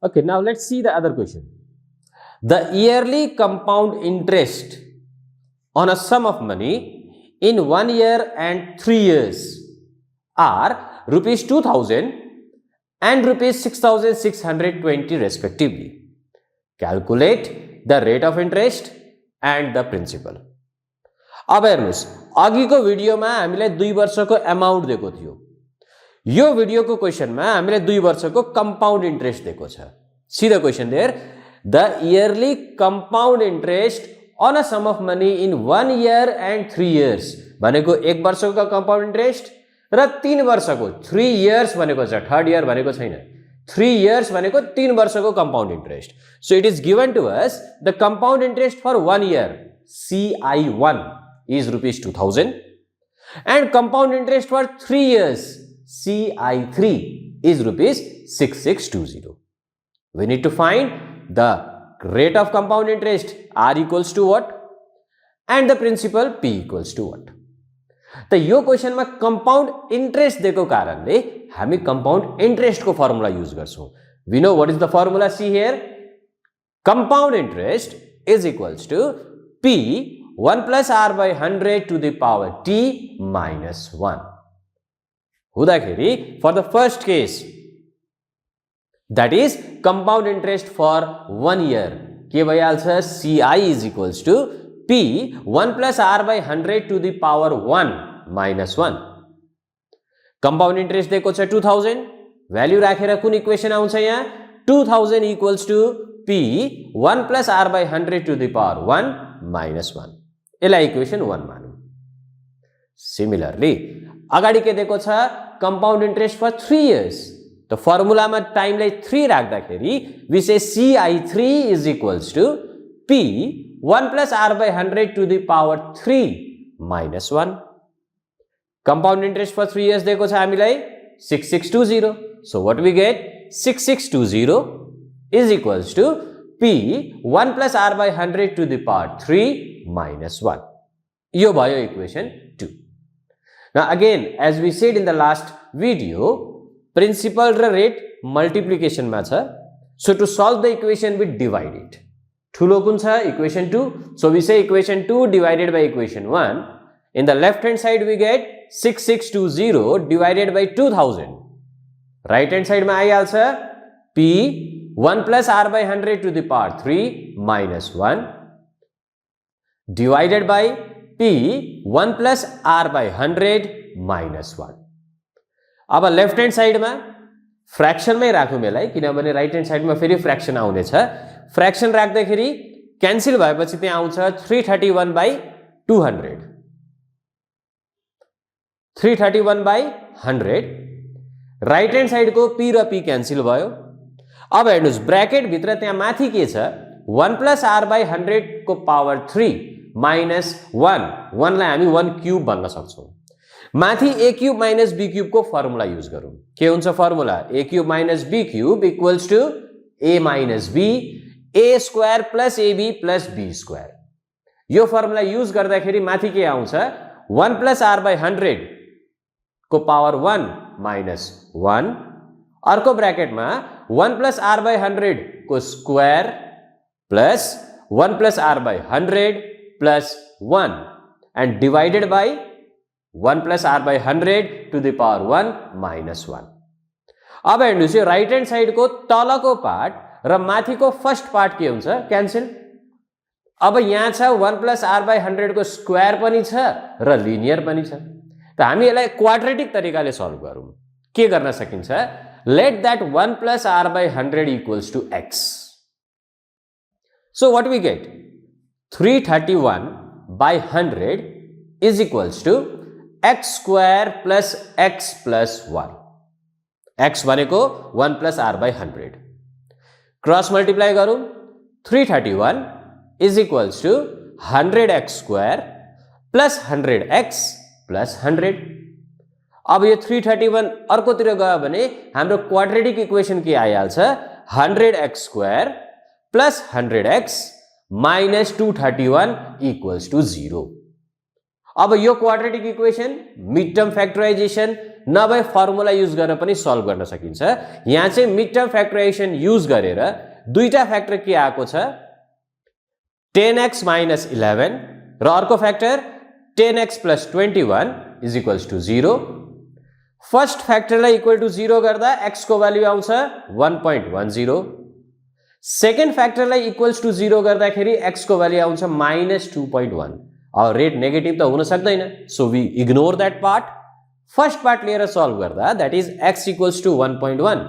Okay, now let's see the other question. The yearly compound interest on a sum of money in 1 year and 3 years are rupees 2000 and rupees 6620 respectively. Calculate the rate of interest and the principal. अब हेर्नुस् अघिको भिडियोमा हामीलाई 2 वर्षको amount दिएको थियो। यो भिडियोको क्वेशनमा हामीलाई 2 वर्षको कंपाउंड इंट्रेस्ट दिएको छ। See the question there. The yearly compound interest on a sum of money in 1 year and 3 years भनेको 1 वर्षको कंपाउंड इंट्रेस्ट र 3 वर्षको 3 years भनेको छ, थर्ड इयर भनेको छैन। 3 years भनेको 3 वर्षको compound interest. So it is given to us the compound interest for 1 year CI1 is rupees 2000 and compound interest for 3 years CI3 is rupees 6620. We need to find the rate of compound interest R equals to what and the principal P equals to what. तो यो question में compound interest दिएको कारणले हामी compound interest को formula use गर्छौं। We know what is the formula. See here, compound interest is equals to P 1 plus R by 100 to the power T minus 1. हुँदाखेरि for the first case, that is compound interest for 1 year, के भइहाल्छ CI is equals to P 1 plus R by 100 to the power 1 minus 1. Compound interest दिएको छ 2000, value राखेर कुन equation आउँछ यहाँ 2000 equals to P 1 plus R by 100 to the power 1 minus 1. यसलाई equation 1 मानौं। Similarly, अगाडि के दिएको छ compound interest for 3 years. तो फर्मुला में टाइम लाई 3 राख्दाखेरि we say CI3 is equals to P 1 plus R by 100 to the power 3 minus 1. Compound interest for 3 years दिएको छ हामीलाई 6620. So what we get 6620 is equals to P 1 plus R by 100 to the power 3 minus 1. यो भयो equation 2. Now again, as we said in the last video, principal र rate multiplication मा छ. So to solve the equation we divide it. ठुलो कुन छ equation 2. So we say equation 2 divided by equation 1. In the left hand side we get 6620 divided by 2000. Right hand side मा आइहाल्छ P 1 plus R by 100 to the power 3 minus 1 divided by P 1 plus R by 100 minus 1. अब left hand side में fraction में राखौं यसलाई किनभने right hand side में फेरि फ्रैक्शन आउने छ। फ्रैक्शन राख्दाखेरि क्यान्सल भएपछि त्यहाँ आउँछ 331 by 200, 331 by 100. Right hand side को P र P क्यान्सल भयो। अब हेर्नुस् ब्रैकेट भित्र त्यहाँ माथि के छ 1 plus R by 100 को पावर 3 minus 1, 1 लाई हामी 1 क्यूब भन्न सक्छौं। माथि a cube minus b cube को फर्मुला यूज गरौं। के हुन्छ formula a cube minus b cube equals to a minus b a square plus ab plus b square. यो फर्मुला यूज गर्दाखेरि माथि के आउँछ 1 प्लस r by 100 को पावर 1 माइनस 1, अर्को ब्रैकेटमा 1 प्लस r by 100 को square plus 1 plus r by 100 plus 1 and divided by 1 plus R by 100 to the power 1 minus 1. अब हेर्नुस् यो राइट हैंड साइड को तलको पार्ट र माथिको फर्स्ट पार्ट के हुन्छ क्यान्सल। अब यहाँ छ 1 plus R by 100 को स्क्वायर पनि छ र लिनियर पनि छ। त हामी यसलाई क्वाड्रेटिक तरिकाले सल्भ गरौं। के गर्न सकिन्छ let that 1 plus R by 100 equals to x. So what we get 331 by 100 is equals to x square plus x plus 1. x भनेको 1 plus R by 100. Cross multiply गरौं 331 is equals to 100x square plus 100x plus 100. अब यो 331 अर्कोतिर गयो भने हाम्रो quadratic equation के आइहाल्छ 100x square plus 100x minus 231 equals to 0. अब यो quadratic equation mid term factorization नभए फर्मुला युज गरेर पनि सल्भ गर्न सकिन्छ। यहाँ चाहिँ मिड टर्म फ्याक्टराइजेसन युज गरेर दुईटा फ्याक्टर के आएको छ 10x minus 11 र अर्को factor 10x plus 21 is equals to 0। First फ्याक्टरलाई इक्वल टु 0 गर्दा x को भ्यालु आउँछ 1.10। सेकेन्ड फ्याक्टरलाई इक्वल्स टु 0 गर्दाखेरि x को भ्यालु आउँछ -2.1। अब रेट नेगेटिभ त हुन सक्दैन, so we ignore that part. First part लिएर सल्भ गर्दा that is x equals to 1.1।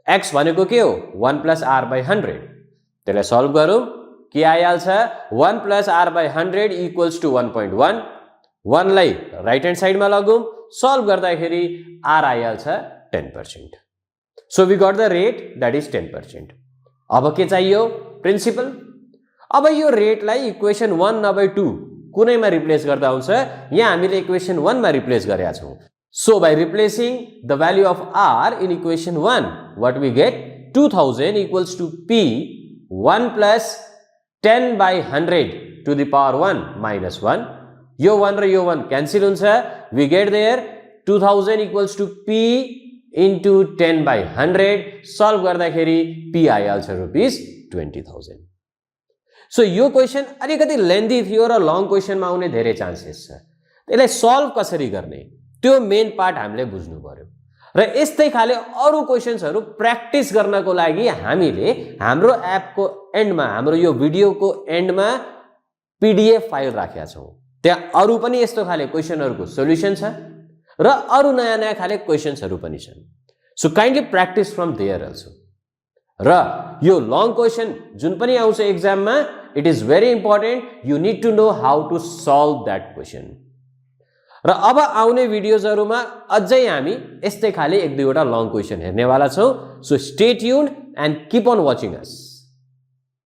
x भनेको के हो 1 plus r by 100। त्यसलाई सल्भ गरौँ के आइहाल्छ 1 plus r by 100 equals to 1.1। 1 लाई राइट ह्यान्ड साइडमा लगौँ, सल्भ गर्दाखेरि r आइहाल्छ 10%। So we got the rate that is 10%। अब के चाहियो प्रिन्सिपल। अब यो रेटलाई इक्वेसन 1 नभए 2 कुनैमा रिप्लेस गर्दा आउँछ। यहाँ हामीले इक्वेसन 1 मा रिप्लेस गरेका छौं। So by replacing the value of r in equation 1, what we get 2000 equals to p 1 plus 10 by 100 to the power 1 minus 1। यो 1 र यो 1 cancel हुन्छ। We get there 2000 equals to p into 10 by 100। solve गर्दाखेरि p आइहाल्छ rupees 20,000। So यो question अलिकति लेन्दी थियो र लङ क्वेशनमा आउने धेरै चान्सेस छ। त्यसलाई सल्भ कसरी गर्ने त्यो मेन पार्ट हामीले बुझ्नु पर्यो। र यस्तै खाले अरु क्वेशन्सहरु प्र्याक्टिस गर्नको लागि हामीले हाम्रो एपको एन्डमा हाम्रो यो भिडियोको एन्डमा पीडीएफ फाइल राखेका छौं। त्यहाँ अरु पनि यस्तो खाले क्वेशनहरुको सोलुसन छ र अरु नयाँ नयाँ खाले क्वेशन्सहरु पनि छन्। So kindly practice from there also. र यो लङ क्वेशन जुन पनि आउँछ एक्जाममा it is very important, you need to know how to solve that question. र अब आउने भिडियोजहरुमा अझै हामी यस्तै खाले एक दुईवटा लङ क्वेशन हेर्नेवाला छौं। So stay tuned and keep on watching us.